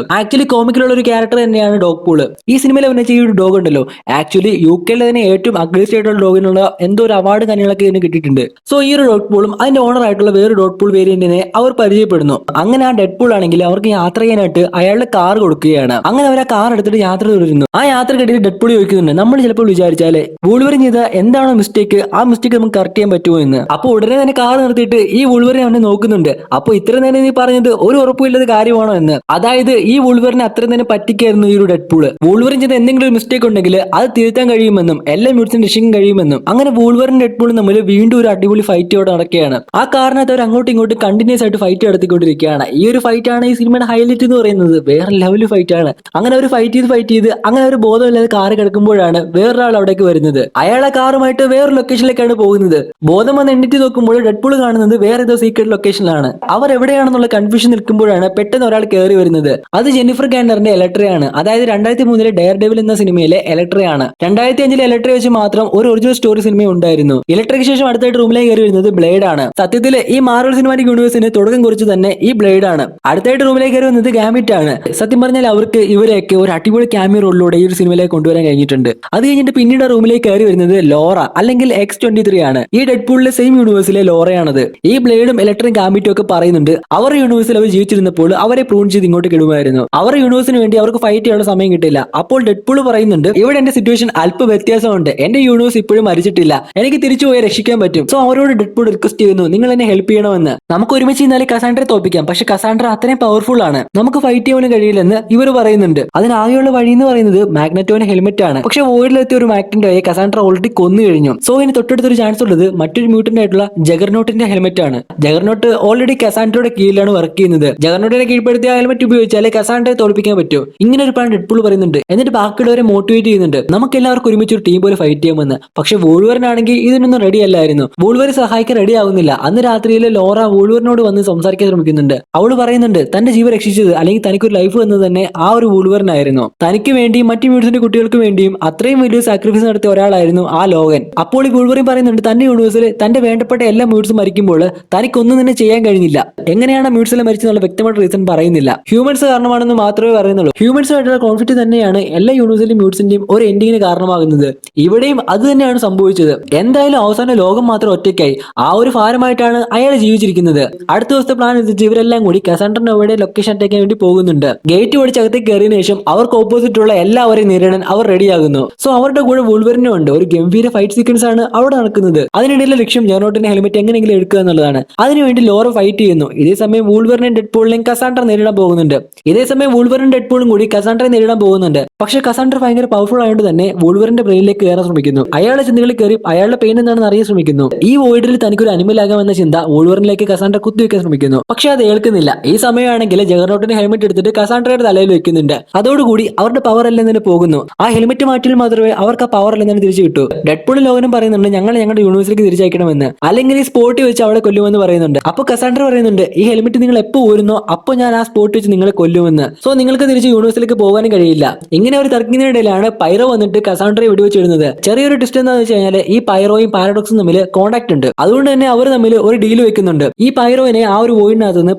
ഈ സിനിമയിൽ അഭിനയിച്ച ഈ ഒരു ഡോഗ് ഉണ്ടല്ലോ, ആക്ച്വലി യുകെയിലെ തന്നെ ഏറ്റവും അഗ്രസീവ് ആയിട്ടുള്ള ഡോഗിനുള്ള എന്തോ ഒരു അവാർഡ് കാര്യങ്ങളൊക്കെ ഇതിന് കിട്ടിയിട്ടുണ്ട്. സോ ഈ ഒരു ഡോഗ് പൂളും അതിന്റെ ഓണർ ആയിട്ടുള്ള വേറെ ഡോഗ് പൂൾ വേരിയന്റിനെ അവർ പരിചയപ്പെടുന്നു. അങ്ങനെ ആ ഡെഡ് പൂൾ ആണെങ്കിൽ അവർക്ക് യാത്ര ചെയ്യാനായിട്ട് അയാളുടെ കാർ കൊടുക്കുകയാണ്. അങ്ങനെ അവർ ആ കാർ എടുത്തിട്ട് യാത്ര തുടരുന്നു. ആ യാത്രക്കിടയിൽ ഡെഡ് പൂൾ ചോദിക്കുന്നുണ്ട്, നമ്മൾ ചിലപ്പോൾ വിചാരിച്ചാലേ വൂൾവറിൻ ചെയ്ത എന്താണോ മിസ്റ്റേക്ക്, ആ മിസ്റ്റേക്ക് നമുക്ക് കറക്റ്റ് ചെയ്യാൻ പറ്റുമോ എന്ന്. അപ്പോൾ ഉടനെ തന്നെ കാർ നിർത്തിയിട്ട് ഈ വൂൾവറിനെ അവനെ നോക്കുന്നുണ്ട്. അപ്പോൾ ഇത്ര നേരം നീ പറഞ്ഞത് ഒരു ഉറപ്പില്ലാത്ത കാര്യമാണോ എന്ന്. അതായത് ഈ വൂൾവറിനെ അത്രയും തന്നെ പറ്റിക്കായിരുന്നു ഈ ഒരു ഡെഡ് പൂൾ. വൂൾവറിൻ ചെയ്ത എന്തെങ്കിലും ഒരു മിസ്റ്റേക്ക് ഉണ്ടെങ്കിൽ അത് തിരുത്താൻ കഴിയുമെന്നും എല്ലാ മ്യൂട്ട്സിനും രക്ഷിക്കാൻ കഴിയുമെന്നും. അങ്ങനെ വൂൾവറിൻ ഡെഡ് പൂളും തമ്മിൽ വീണ്ടും ഒരു അടിപൊളി ഫൈറ്റ് അവിടെ നടക്കുകയാണ്. ആ കാരണത്ത് അവർ അങ്ങോട്ടും ഇങ്ങോട്ടും കണ്ടിന്യൂസ് ആയിട്ട് ഫൈറ്റ് നടത്തിക്കൊണ്ടിരിക്കുകയാണ്. ഈ ഒരു ഫൈറ്റ് ആണ് ഈ സിനിമയുടെ ഹൈലൈറ്റ് എന്ന് പറയുന്നത്. വേറെ ലെവൽ ഫൈറ്റ് ആണ്. അങ്ങനെ അവർ ഫൈറ്റ് ചെയ്ത് അങ്ങനെ ഒരു ബോധമില്ലാതെ കാറ് കിടക്കുമ്പോഴാണ് വേറൊരാൾ അവിടേക്ക് വരുന്നത്. അയാളെ കാറുമായിട്ട് വേറൊരു ലൊക്കേഷനിലേക്കാണ് പോകുന്നത്. ബോധം വന്ന് എണ്ണിട്ട് നോക്കുമ്പോൾ ഡെഡ് പൂൾ കാണുന്നത് വേറെ ഏതോ സീക്രട്ട് ലൊക്കേഷനിലാണ്. അവർ എവിടെയാണെന്നുള്ള കൺഫ്യൂഷൻ നിൽക്കുമ്പോഴാണ് പെട്ടെന്ന് ഒരാൾ കയറി വരുന്നത്. അത് ജെന്നിഫർ ഗാർണറിന്റെ എലക്ട്രയാണ്. അതായത് 2003 ഡെയർ ഡെവിൽ എന്ന സിനിമയിലെ എലക്ട്രയാണ്. 2005 എലക്ട്ര വെച്ച് മാത്രം ഒരു ഒറിജിനൽ സ്റ്റോറി സിനിമ ഉണ്ടായിരുന്നു. ഇലക്ട്രയ്ക്ക് ശേഷം അടുത്തായിട്ട് റൂമിലേക്ക് കയറി വരുന്നത് ബ്ലേഡ് ആണ്. സത്യത്തിൽ ഈ മാർവൽ സിനിമാറ്റിക് യൂണിവേഴ്സിന് തുടക്കം കുറിച്ച് തന്നെ ഈ ബ്ലേഡ് ആണ്. അടുത്തായിട്ട് റൂമിലേക്ക് കയറി വന്നത് ഗാംബിറ്റ് ആണ്. സത്യം പറഞ്ഞാൽ അവർക്ക് ഇവരെയൊക്കെ ഒരു അടിപൊളി ക്യാമിയോ റോളിലൂടെ ഈ ഒരു സിനിമയിലേക്ക് കൊണ്ടുവരാൻ കഴിഞ്ഞിട്ടുണ്ട്. അത് കഴിഞ്ഞിട്ട് പിന്നീട് റൂമിലേക്ക് കയറി വരുന്നത് ലോറ അല്ലെങ്കിൽ X-23 ആണ്. ഈ ഡെഡ് പൂളിലെ സെയിം യൂണിവേഴ്സിലെ ലോറയാണത്. ഈ ബ്ലേഡും ഇലക്ട്രും ഗാംബിറ്റും ഒക്കെ പറയുന്നുണ്ട് അവരുടെ യൂണിവേഴ്സിൽ അവർ ജീവിച്ചിരുന്നപ്പോൾ അവരെ പ്രൂൺ ചെയ്ത് ഇങ്ങോട്ട് കിടുമായിരുന്നു. അവരുടെ യൂണിവേഴ്സിന് വേണ്ടി അവർക്ക് ഫൈറ്റ് ചെയ്യാനുള്ള സമയം കിട്ടില്ല. അപ്പോൾ ഡെഡ് പൂൾ പറയുന്നുണ്ട്, ഇവിടെ എന്റെ സിറ്റുവേഷൻ അല്പം വ്യത്യാസമുണ്ട്. എന്റെ യൂണിവേഴ്സ് ഇപ്പോഴും മരിച്ചിട്ടില്ല. എനിക്ക് തിരിച്ചു പോയി രക്ഷിക്കാൻ പറ്റും. സോ അവരോട് ഡെഡ് പൂൾ റിക്വസ്റ്റ് ചെയ്യുന്നു, നിങ്ങൾ എന്നെ ഹെൽപ്പ് ചെയ്യണമെന്ന്. നമുക്ക് ഒരുമിച്ച് ഇന്നാലെ കസാൻഡ്രയെ തോൽപ്പിക്കാം. പക്ഷെ കസാൻഡ്ര അത്രയും പവർഫുൾ ആണ്, നമുക്ക് ഫൈറ്റ് ചെയ്യാനും കഴിയില്ലെന്ന് ഇവർ പറയുന്നുണ്ട്. അതിനാകെയുള്ള വഴി എന്ന് പറയുന്നത് മാഗ്നറ്റോന്റെ ഹെൽമെറ്റ് ആണ്. പക്ഷെ വോയിഡിലെത്തിയ ഒരു മാഗ്നറ്റോയെ കസാൻഡ്ര ഓൾറെഡി കൊന്നു കഴിഞ്ഞു. സോ ഇനി തൊട്ടടുത്തൊരു ചാൻസ് ഉള്ളത് മറ്റൊരു മ്യൂട്ടന്റ് ആയിട്ടുള്ള ജഗർനോട്ടിന്റെ ഹെൽമെറ്റ് ആണ്. ജഗർനോട്ട് ഓൾറെഡി കസാൻഡ്രയുടെ കീഴിലാണ് വർക്ക് ചെയ്യുന്നത്. ജഗർനോട്ടിനെ കീഴ്പ്പെടുത്തിയ ഹെൽമെറ്റ് ഉപയോഗിച്ചാലേ കസാൻഡ്രയെ തോൽപ്പിക്കാൻ പറ്റും. ഇങ്ങനെ ഒരു പ്ലാൻ ഡെഡ് പൂൾ പറയുന്നുണ്ട്. എന്നിട്ട് ബാക്കിയുള്ളവരെ മോട്ടിവേറ്റ് ചെയ്യുന്നുണ്ട്, നമുക്ക് എല്ലാവർക്കും ഒരുമിച്ച് ഒരു ടീം പോലെ ഫൈറ്റ് ചെയ്യാമെന്ന്. പക്ഷെ വൂൾവറിനാണെങ്കിൽ ഇതിനൊന്നും റെഡി അല്ലായിരുന്നു. വൂൾവറി സഹായിക്കാൻ റെഡി ആവുന്നില്ല. അന്ന് രാത്രിയിൽ ലോറ വൂൾവറിനോട് വന്ന് സംസാരിക്കാൻ ശ്രമിക്കുന്നുണ്ട്. അവള് പറയുന്നുണ്ട് തന്റെ ജീവൻ രക്ഷിച്ചത് അല്ലെങ്കിൽ തനിക്കൊരു ലൈഫ് വന്നത് തന്നെ ആ ഒരു വൂൾവറിനായിരുന്നു. തനിക്ക് വേണ്ടിയും മറ്റു മ്യൂട്ട്സിന്റെ കുട്ടികൾക്ക് വേണ്ടിയും അത്രയും വലിയ സാക്രിഫൈസ് നടത്തിയ ഒരാളായിരുന്നു ആ ലോഗൻ. അപ്പോൾ ഈ വൂൾവറിൻ പറയുന്നുണ്ട് തന്റെ യൂണിവേഴ്സിൽ തന്റെ വേണ്ടപ്പെട്ട എല്ലാ മ്യൂട്ട്സും മരിക്കുമ്പോൾ തനിക്കൊന്നും തന്നെ ചെയ്യാൻ കഴിഞ്ഞില്ല. എങ്ങനെയാണ് മ്യൂട്ട്സിലെ മരിച്ചെന്നുള്ള വ്യക്തമായിട്ട് റീസൺ പറയുന്നില്ല. ഹ്യൂമൻസ് കാരണമാണെന്ന് മാത്രമേ പറയുന്നുള്ളൂ. ഹ്യൂമൻസുമായിട്ടുള്ള കോൺഫ്ലിക്റ്റ് തന്നെയാണ് എല്ലാ യൂണിവേഴ്സിലും മ്യൂട്ട്സിന്റെയും ഒരു എൻഡിങ്ങിന് കാരണമാകുന്നത്. ഇവിടെയും അത് തന്നെയാണ് സംഭവിച്ചത്. എന്തായാലും അവസാനം ലോകം മാത്രം ഒറ്റയ്ക്കായി. ആ ഒരു ഭാരമായിട്ടാണ് അയാൾ ജീവിച്ചിരിക്കുന്നത്. അടുത്ത ദിവസത്തെ പ്ലാൻ അനുസരിച്ച് ഇവരെല്ലാം കൂടി കസാൻഡ്രയുടെ അവിടെ ലൊക്കേഷൻ അറ്റാക്കാൻ വേണ്ടി പോകുന്നുണ്ട്. ഗേറ്റ് ഓടിച്ച് അകത്തേക്ക് കയറിയതിനു ശേഷം അവർക്ക് ഓപ്പോസിറ്റ് ഉള്ള എല്ലാവരെയും നേരിടാൻ അവർ റെഡിയാകുന്നു. സോ അവരുടെ കൂടെ വൂൾവറിനും ഉണ്ട്. ഒരു ഗംഭീര ഫൈറ്റ് സീക്വൻസ് ആണ് അവിടെ നടക്കുന്നത്. അതിനിടയിലെ ലക്ഷ്യം ജഗർനോട്ടിന്റെ ഹെൽമെറ്റ് എങ്ങനെയെങ്കിലും എടുക്കുക എന്നുള്ളതാണ്. അതിനുവേണ്ടി ലോറ ഫൈറ്റ് ചെയ്യുന്നു. ഇതേ സമയം വൂൾവറിനെയും ഡെഡ് പൂളിനെയും കസാൻഡ്ര നേരിടാൻ പോകുന്നുണ്ട്. ഇതേ സമയം വൂൾവറിനും ഡെഡ് പൂളും കൂടി കസാൻഡ്രയെ നേരിടാൻ പോകുന്നുണ്ട്. പക്ഷെ കസാൻഡ്ര ഭയങ്കര പവർഫുൾ ആയതുകൊണ്ട് തന്നെ വൂൾവറിന്റെ ബ്രെയിനിലേക്ക് കയറാൻ ശ്രമിക്കുന്നു. അയാളുടെ ചിന്തകളിൽ കയറി അയാളുടെ പെയിൻ എന്താണെന്ന് അറിയാൻ ശ്രമിക്കുന്നു. ഈ വോയിഡിൽ തനിക്കൊരു അനിമൽ ആകാമെന്ന ചിന്ത വൂൾവറിനിലേക്ക് കസാൻഡ്ര കുത്തിവെക്കാൻ ശ്രമിക്കുന്നു. പക്ഷെ അത് ഏൽക്കുന്നില്ല. ഈ സമയമാണെങ്കിൽ ജഗർനോട്ടിന്റെ ഹെൽമെറ്റ് എടുത്തിട്ട് കസാൻഡ്രയുടെ തലയിൽ വെക്കുന്നുണ്ട്. അതോടുകൂടി അവരുടെ പവർ എല്ലാം തന്നെ പോകുന്നു. ആ ഹെൽമെറ്റ് മാറ്റിയാൽ മാത്രമേ അവർക്ക് ആ പവർ എല്ലാം തന്നെ തിരിച്ചു കിട്ടൂ. ഡെഡ് പൂളും ലോഗനും പറയുന്നുണ്ട് ഞങ്ങൾ ഞങ്ങളുടെ യൂണിവേഴ്സിലേക്ക് തിരിച്ചയക്കണമെന്ന്, അല്ലെങ്കിൽ ഈ സ്പോട്ടിൽ വെച്ച് അവളെ കൊല്ലുമെന്ന് പറയുന്നുണ്ട്. അപ്പോൾ കസാൻഡ്ര പറയുന്നുണ്ട് ഈ ഹെൽമെറ്റ് നിങ്ങൾ എപ്പോൾ ഊരുന്നോ അപ്പോൾ ഞാൻ ആ സ്പോട്ട് വെച്ച് നിങ്ങളെ കൊല്ലുമെന്ന്. സോ നിങ്ങൾക്ക് തിരിച്ച് യൂണിവേഴ്സിലേക്ക് പോകാനും കഴിയില്ല. ഇങ്ങനെ ഒരു തർക്കിനിടയിലാണ് പൈറോ വന്നിട്ട് കസാൻഡ്രയെ വെടിവെച്ചിടുന്നത്. ചെറിയൊരു ട്വിസ്റ്റ് എന്താണെന്ന് വെച്ച് കഴിഞ്ഞാൽ ഈ പൈറോയും പാരഡോക്സും തമ്മിൽ കോൺടാക്ട് ഉണ്ട്. അതുകൊണ്ട് തന്നെ അവർ തമ്മിൽ ഒരു ഡീൽ വെക്കുന്നുണ്ട്. ഈ പൈറോയിനെ ആ ഒരു വോയിഡിനകത്ത് നിന്ന്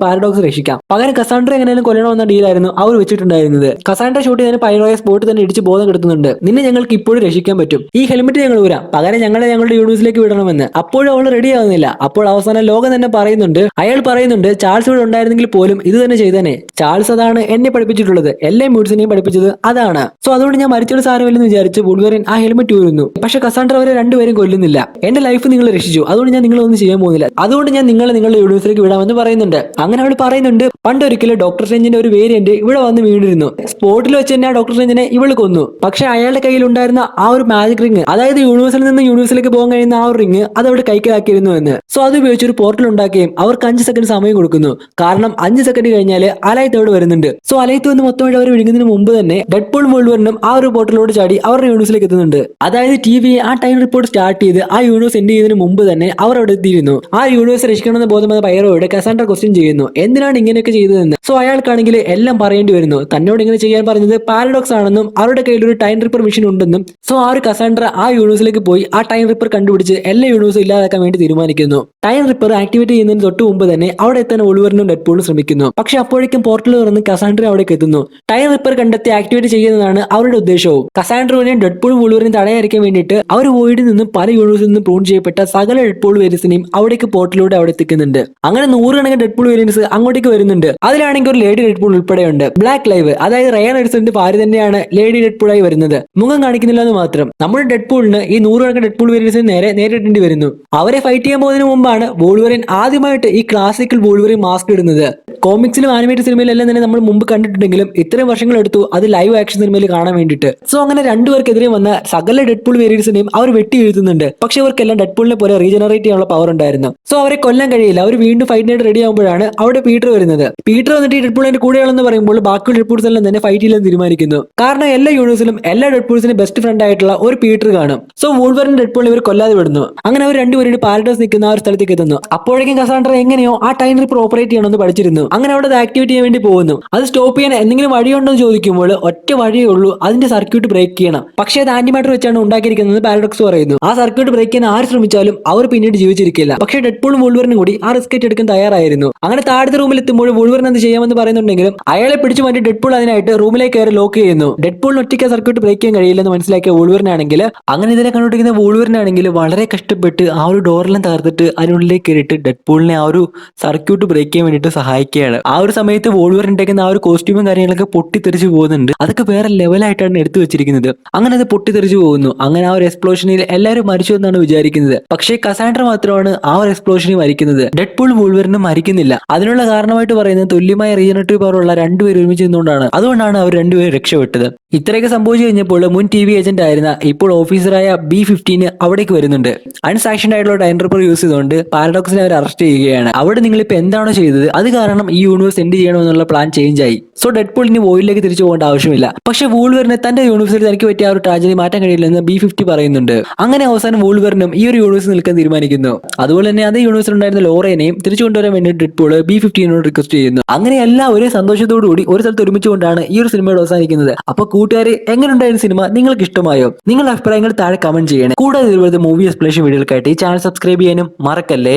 പാരഡോക്സ് രക്ഷിക്കാം. പകരം കസാൻഡ്ര എങ്ങനെയും കൊല്ലണമെന്ന ഡീലായിരുന്നു അവർ വെച്ചിട്ടുണ്ടായിരുന്നത്. കസാൻഡ്ര ഷൂട്ട് ചെയ്തതിന് പൈറോയെ സ്പോട്ടിൽ തന്നെ ഇടിച്ച് ബോധം കെടുത്തുന്നുണ്ട്. നിന്നെ ഞങ്ങൾക്ക് ഇപ്പോഴും രക്ഷിക്കാൻ പറ്റും. ഈ ഹെൽമെറ്റ് ഞങ്ങൾ ഊരാം, പകരം ഞങ്ങളുടെ യൂണിവേഴ്സിലേക്ക് വിടണമെന്ന്. അപ്പോഴും അവൾ റെഡി ആവുന്നില്ല. അപ്പോൾ അവസാനം ലോകം തന്നെ പറയുന്നുണ്ട്, അയാൾ പറയുന്നുണ്ട് ചാൾസ് ഇവിടെ ഉണ്ടായിരുന്നെങ്കിൽ പോലും ഇത് തന്നെ ചെയ്തേനെ. ചാൾസ് അതാണ് എന്നെ പഠിപ്പിച്ചിട്ടുള്ളത്, എല്ലാ മ്യൂട്ട്സിനെയും പഠിപ്പിച്ചത് അതാണ്. സോ അതുകൊണ്ട് ഞാൻ മരിച്ചൊരു സാരമില്ലെന്ന് വിചാരിച്ച് വൂൾവറിൻ ആ ഹെൽമെറ്റ് ഊരുന്നു. പക്ഷെ കസാൻഡ്ര അവരെ രണ്ടുപേരും കൊല്ലുന്നില്ല. എന്റെ ലൈഫ് നിങ്ങൾ രക്ഷിച്ചു, അതുകൊണ്ട് ഞാൻ നിങ്ങളൊന്നും ചെയ്യാൻ പോകുന്നില്ല. അതുകൊണ്ട് ഞാൻ നിങ്ങളുടെ യൂണിവേഴ്സിലേക്ക് വിടാമെന്ന് പറയുന്നുണ്ട്. അങ്ങനെ അവൾ പറയുന്നുണ്ട് പണ്ടൊരിക്കലും ഡോക്ടർ സ്ട്രേഞ്ചിന്റെ ഒരു വേരിയന്റ് ഇവിടെ വന്ന് വീണിരുന്നു. സ്പോട്ടിൽ വെച്ച് തന്നെ ആ ഡോക്ടർ സ്ട്രേഞ്ചിനെ ഇവൾ കൊന്നു. പക്ഷെ അയാളുടെ കയ്യിൽ ഉണ്ടായിരുന്ന ആ ഒരു മാജിക് റിംഗ്, അതായത് യൂണിവേഴ്സിൽ നിന്ന് യൂണിവേഴ്സിലേക്ക് പോകാൻ കഴിയുന്ന ആ ഒരു റിംഗ്, അത് അവിടെ കൈക്കലാക്കിയിരുന്നു എന്ന്. സോ അത് ഉപയോഗിച്ച് ഒരു പോർട്ടൽ ഉണ്ടാക്കുകയും അവർക്ക് 5 സെക്കൻഡ് സമയം കൊടുക്കുന്നു. കാരണം 5 സെക്കൻഡ് കഴിഞ്ഞാൽ അലായത്ത് അവിടെ വരുന്നുണ്ട്. സോ സോ അലയത്ത് വന്ന് മൊത്തമായിട്ട് അവർ വിഴുങ്ങുന്നതിന് മുമ്പ് തന്നെ ഡെഡ്പൂളും വോൾവറിനും ആ ഒരു പോർട്ടലിലോട് ചാടി അവരുടെ യൂണിവേഴ്സിലേക്ക് എത്തുന്നുണ്ട്. അതായത് ടി ആ ടൈം റിപ്പോർട്ട് സ്റ്റാർട്ട് ചെയ്ത് ആ യൂണിവേഴ്സ് എൻഡ് ചെയ്യുന്നതിന് മുമ്പ് തന്നെ അവർ അവിടെ എത്തിയിരുന്നു. ആ യൂണിവേഴ്സ് രക്ഷിക്കണമെന്ന് ബോധമായ പൈറോയോട് കസാൻഡ്ര ക്വസ്റ്റ്യൻ ചെയ്യുന്നു, എന്തിനാണ് ഇങ്ങനെയൊക്കെ ചെയ്തതെന്ന്. സോ അയാൾക്കാണെങ്കിൽ എല്ലാം പറയേണ്ടി വരുന്നു. തന്നോട് ഇങ്ങനെ ചെയ്യാൻ പറഞ്ഞത് പാരഡോക്സ് ആണെന്നും അവരുടെ കയ്യിൽ ഒരു ടൈം റിപ്പർ മെഷീൻ ഉണ്ടെന്നും. സോ ആ ഒരു കസാൻഡ്ര ആ യൂണിവേഴ്സിലേക്ക് പോയി ആ ടൈം റിപ്പർ കണ്ടുപിടിച്ച് എല്ലാ യൂണിവേഴ്സും ഇല്ലാതാക്കാൻ വേണ്ടി തീരുമാനിക്കുന്നു. ടൈം റിപ്പർ ആക്ടിവേറ്റ് ചെയ്യുന്നതിന് തൊട്ട് മുമ്പ് തന്നെ അവിടെ എത്താൻ വോൾവറിനും ഡെഡ്പൂളും ശ്രമിക്കുന്നു. പക്ഷെ അപ്പോഴേക്കും പോർട്ടൽ തുറന്ന് കസാൻഡ്ര അവിടേക്ക് എത്തുന്നു. ടൈം റിപ്പർ കണ്ടെത്തി ആക്ടിവേറ്റ് ചെയ്യുന്നതാണ് അവരുടെ ഉദ്ദേശവും. കസാൻഡ്രവിനെയും ഡെഡ്പൂളും വോൾവറിനെയും തടയാതിരിക്കാൻ വേണ്ടിയിട്ട് അവർ വോയിഡിൽ നിന്നും പല യൂണിവേഴ്സിൽ നിന്നും പ്രൂൺ ചെയ്യപ്പെട്ട സകല ഡെഡ്പൂൾ വേരിയൻസിനെയും അവിടേക്ക് പോർട്ടലിലൂടെ അവിടെ എത്തിക്കുന്നുണ്ട്. അങ്ങനെ 100 കണക്കിന് ഡെഡ്പൂൾ വേരിയൻസ് അങ്ങോട്ടേക്ക് വരുന്നുണ്ട്. അതിലാണെങ്കിൽ ഒരു ലേഡി ഡെഡ്പൂൾ ഉൾപ്പെടെയുണ്ട്. ബ്ലാക്ക് ലൈവ്, അതായത് റയാൻ എഡിസന്റെ ഭാര്യ തന്നെയാണ് ലേഡി ഡെഡ്പൂളായി വരുന്നത്. മുഖം കാണിക്കുന്നില്ല എന്ന് മാത്രം. നമ്മുടെ ഡെഡ്പൂളിന് ഈ 100 കണക്കിന് ഡെഡ്പൂൾ വേരിയൻസിന് നേരിടേണ്ടി വരുന്നു. അവരെ ഫൈറ്റ് ചെയ്യാൻ പോകുന്നതിന് മുമ്പാണ് വോൾവറിൻ ആദ്യമായിട്ട് ഈ ക്ലാസിക്കൽ വോൾവറിൻ മാസ്ക് ഇടുന്നത്. കോമിക്സിലും ആനിമേറ്റഡ് സിനിമയിലും എല്ലാം തന്നെ നമ്മൾ മുമ്പ് കണ്ടിട്ടുണ്ടെങ്കിലും ഇത്രയും വർഷങ്ങൾ എടുത്തു അത് ലൈവ് ആക്ഷൻ സിനിമയിൽ കാണാൻ വേണ്ടിയിട്ട്. സോ അങ്ങനെ രണ്ടുപേർക്കെതിരെ വന്ന സകല ഡെഡ്പൂൾ വേരിയൻസിനെയും അവർ വെട്ടി വീഴ്ത്തുന്നുണ്ട്. പക്ഷെ അവർക്കെല്ലാം ഡെഡ്പൂളിനെ പോലെ റീജനറേറ്റ് ചെയ്യാനുള്ള പവർ ഉണ്ടായിരുന്നു. സോ അവരെ കൊല്ലാൻ കഴിയില്ല. അവർ വീണ്ടും ഫൈറ്റിനായിട്ട് റെഡി ആകുമ്പോഴാണ് അവിടെ പീറ്റർ വരുന്നത്. പീറ്റർ വന്നിട്ട് ഈ ഡെഡ്പൂളിന്റെ കൂടെയാണെന്ന് പറയുമ്പോൾ ബാക്കിയുള്ള ഡെഡ്പൂൾസ് എല്ലാം തന്നെ ഫൈറ്റ് ചെയ്യാൻ തീരുമാനിക്കുന്നു. കാരണം എല്ലാ യൂണിവേഴ്സിലും എല്ലാ ഡെഡ്പൂൾസിനും ബെസ്റ്റ് ഫ്രണ്ട് ആയിട്ടുള്ള ഒരു പീറ്റർ കാണും. സോ വോൾവറിൻ ഡെഡ്പൂളിനെ ഇവർ കൊല്ലാതെ വിടുന്നു. അങ്ങനെ അവർ രണ്ടുപേരും പാരഡോസ് നിൽക്കുന്ന ആ ഒരു സ്ഥലത്തേക്ക് എത്തുന്നു. അപ്പോഴേക്കും കസാൻഡ്ര എങ്ങനെയോ ആ ടൈം റിപ്പർ ഓപ്പറേറ്റ് ചെയ്യണമെന്ന് പഠിച്ചിരുന്നു. അങ്ങനെ അവിടെ ആക്ടിവേറ്റ് ചെയ്യാൻ വേണ്ടി പോകുന്നു. അത് സ്റ്റോപ്പ് ചെയ്യാൻ എന്തെങ്കിലും വഴിയുണ്ടോ എന്ന് ചോദിക്കുമ്പോൾ ഒറ്റ വഴിയേ ഉള്ളൂ, അതിന്റെ സർക്യൂട്ട് ബ്രേക്ക് ചെയ്യണം. പക്ഷേ അത് ആന്റിമാറ്റർ വെച്ചാണ് ഉണ്ടാക്കിയിരിക്കുന്നത് പാരഡോക്സ് പറയുന്നു. ആ സർക്യൂട്ട് ബ്രേക്ക് ചെയ്യാൻ ആര് ശ്രമിച്ചാലും അവർ പിന്നീട് ജീവിച്ചിരിക്കില്ല. പക്ഷേ ഡെഡ്പൂളും വോൾവറിനും കൂടി ആ റിസ്ക് എടുക്കാൻ തയ്യാറായിരുന്നു. അങ്ങനെ താഴത്തെ റൂമിൽ എത്തുമ്പോൾ വോൾവറിൻ എന്ത് ചെയ്യാമെന്ന് പറയുന്നുണ്ടെങ്കിലും അയാളെ പിടിച്ചു മാറ്റി ഡെഡ്പൂൾ അതിനായിട്ട് റൂമിലേക്ക് കയറി ലോക്ക് ചെയ്യുന്നു. ഡെഡ്പൂളിന് ഒറ്റയ്ക്ക് സർക്യൂട്ട് ബ്രേക്ക് ചെയ്യാൻ കഴിയില്ലെന്ന് മനസ്സിലാക്കിയ വോൾവറിനാണെങ്കിൽ അങ്ങനെ ഇതിനെ കണ്ടുപിടിക്കുന്ന വോൾവറിനാണെങ്കിൽ വളരെ കഷ്ടപ്പെട്ട് ആ ഒരു ഡോറെല്ലാം തകർത്തിട്ട് അതിനുള്ളിലേക്ക് കയറിയിട്ട് ഡെഡ്പൂളിനെ ആ ഒരു സർക്യൂട്ട് ബ്രേക്ക് ചെയ്യാൻ വേണ്ടിയിട്ട് സഹായിക്കുകയാണ്. ആ ഒരു സമയത്ത് വോൾവറിന്റെ ആ ഒരു കോസ്റ്റ്യൂമും കാര്യങ്ങളൊക്കെ പൊട്ടിത്തെറിച്ച് പോകുന്നുണ്ട്. അതൊക്കെ വേറെ ലെവലായിട്ടാണ് എടുത്തു വെച്ചിരിക്കുന്നത്. അങ്ങനെ അത് പൊട്ടിത്തെറിച്ച് പോകുന്നു. അങ്ങനെ ആ ഒരു എക്സ്പ്ലോഷനിൽ എല്ലാവരും മരിച്ചു എന്നാണ് വിചാരിക്കുന്നത്. പക്ഷേ കസാൻഡ്ര മാത്രമാണ് ആ ഒരു എക്സ്പ്ലോഷനിൽ മരിക്കുന്നത്. ഡെഡ്പൂളും വോൾവറിനും മരിക്കുന്നില്ല. അതിനുള്ള കാരണമായിട്ട് പറയുന്നത് തുല്യമായ റീജനറേറ്റീവ് പവർ ഉള്ള രണ്ടുപേരും ഒരുമിച്ച് നിന്നുകൊണ്ടാണ്. അതുകൊണ്ടാണ് അവർ രണ്ടുപേരും രക്ഷപ്പെട്ടത്. ഇത്രയൊക്കെ സംഭവിച്ചു കഴിഞ്ഞപ്പോൾ മുൻ ടി വി ഏജന്റ് ആയിരുന്ന ഇപ്പോൾ ഓഫീസറായ B-15 അവിടേക്ക് വരുന്നുണ്ട്. അൺസാങ്ഷൻഡ് ആയിട്ടുള്ള ടൈം റിപ്പർ യൂസ് ചെയ്തുകൊണ്ട് പാരഡോക്സിനെ അവർ അറസ്റ്റ് ചെയ്യുകയാണ്. അവിടെ നിങ്ങൾ ഇപ്പൊ എന്താണോ ചെയ്തത് അത് കാരണം ഈ യൂണിവേഴ്സ് എൻഡ് ചെയ്യണമെന്നുള്ള പ്ലാൻ ചേഞ്ച് ആയി. സോ ഡെഡ്പൂൾ ഇനി വോയിഡിലേക്ക് തിരിച്ചു പോകേണ്ട ആവശ്യമില്ല. പക്ഷേ വോൾവറിന് തന്റെ യൂണിവേഴ്സിൽ തനിക്ക് പറ്റിയ ആ ഒരു ട്രാജഡി മാറ്റാൻ കഴിയില്ലെന്ന് B-50 പറയുന്നുണ്ട്. അങ്ങനെ അവസാനം വോൾവറിനും ഈ ഒരു യൂണിവേഴ്സിൽ നിൽക്കാൻ തീരുമാനിക്കുന്നു. അതുപോലെ തന്നെ അതേ യൂണിവേഴ്സിൽ ഉണ്ടായിരുന്ന ലോറേനെയും തിരിച്ചു കൊണ്ടുവരാൻ വേണ്ടി ഡെഡ്പൂൾ B-15 റിക്വസ്റ്റ് ചെയ്യുന്നു. അങ്ങനെ എല്ലാവരും സന്തോഷത്തോടു കൂടി ഒരു സ്ഥലത്ത് ഒരുമിച്ചുകൊണ്ടാണ് ഈ ഒരു സിനിമയുടെ അവസാനിക്കുന്നത്. അപ്പൊ കൂട്ടുകാരെ, എങ്ങനെയുണ്ടായിരുന്ന സിനിമ? നിങ്ങൾക്ക് ഇഷ്ടമായോ? നിങ്ങളുടെ അഭിപ്രായങ്ങൾ താഴെ കമന്റ് ചെയ്യണേ. കൂടാതെ ഇതുപോലത്തെ മൂവി എക്സ്പ്ലനേഷൻ വീഡിയോകൾക്കായിട്ട് ഈ ചാനൽ സബ്സ്ക്രൈബ് ചെയ്യാനും മറക്കല്ലേ.